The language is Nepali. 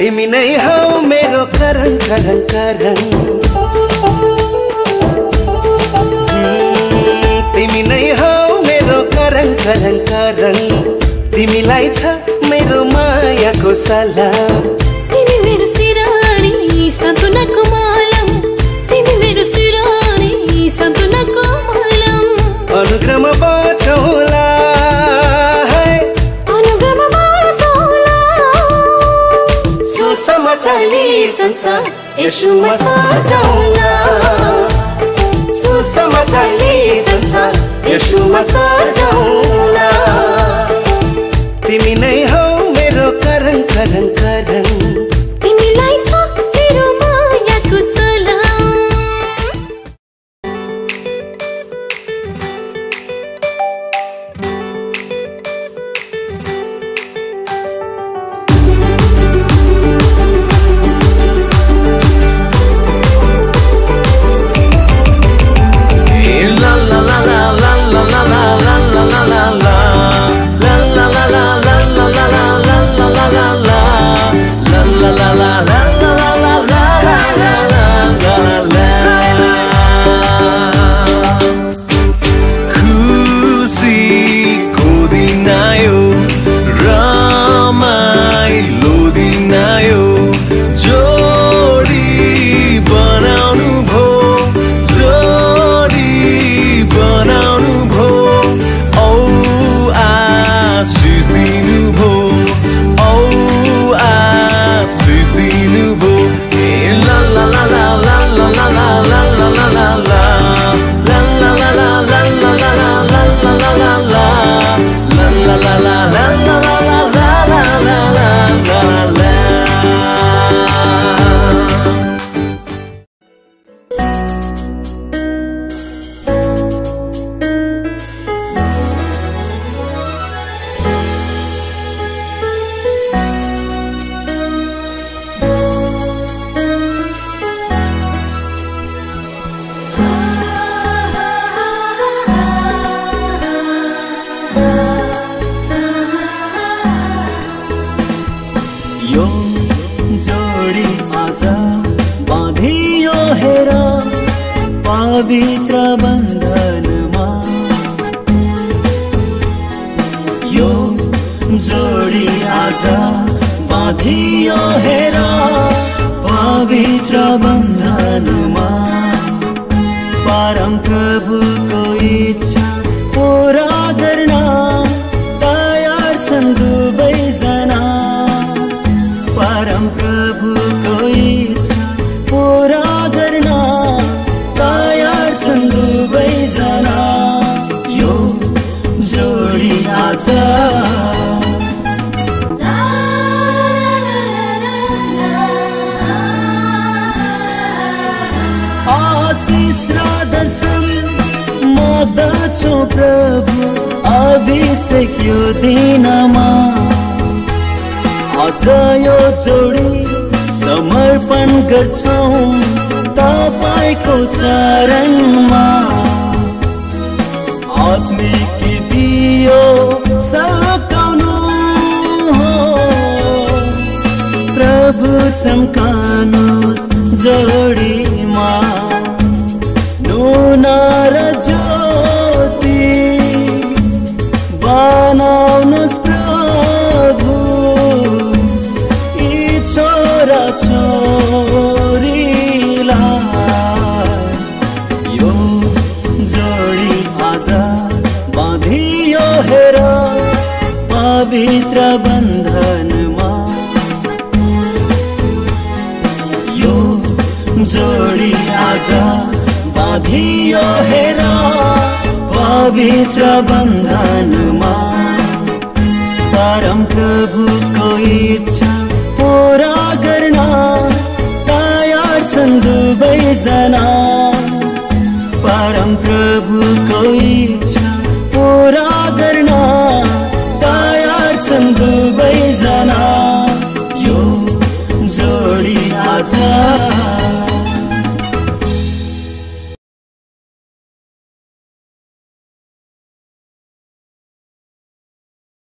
तिमी नै हौ मेरो करङ करङ करङ तिमी नै हौ मेरो करङ करङ करङ तिमीलाई छ मेरो मायाको सलाम तिमी मेरो सिरानी सान्तुनाको मालम तिमी मेरो सिरानी सान्तुनाको मालम अनुग्रहमा बचौला अनुग्रहमा बचौला सुसमाचारले संसार येशूमा सजाउला सुसमाचारले संसार येशूमा सजाउला तिमी नै हौ मेरो करङ करङ करङ तिमीलाई छ मेरो मायाको सलाम पवित्र बन्धनमा यो जोडी आज बाँधियो हेर पवित्र बन्धनमा परम प्रभुको इच्छा पूरा गर्न तयार छन् दुवैजना परम प्रभुको इच्छा पूरा गर्न तयार छन् दुवैजना यो जोडी आज आशीष र दर्शन माग्दछु प्रभु अभिषेक यो दिनमा आज यो जोडी समर्पण गर्छौं तपाईको चरणमा आत्मिक दियो सकाउनु हो प्रभु चम्कानुस् जोडीमा नुन र ज्योति बनाउनुस् प्रभु यी छोरा छोरीलाई यो जोडी आज बाँधियो हेर पवित्र बन्धनमा यो जोडी आज बाँधियो हेर पवित्र बन्धनमा परम प्रभुको इच्छा पूरा गर्न तयार छन् दुवैजना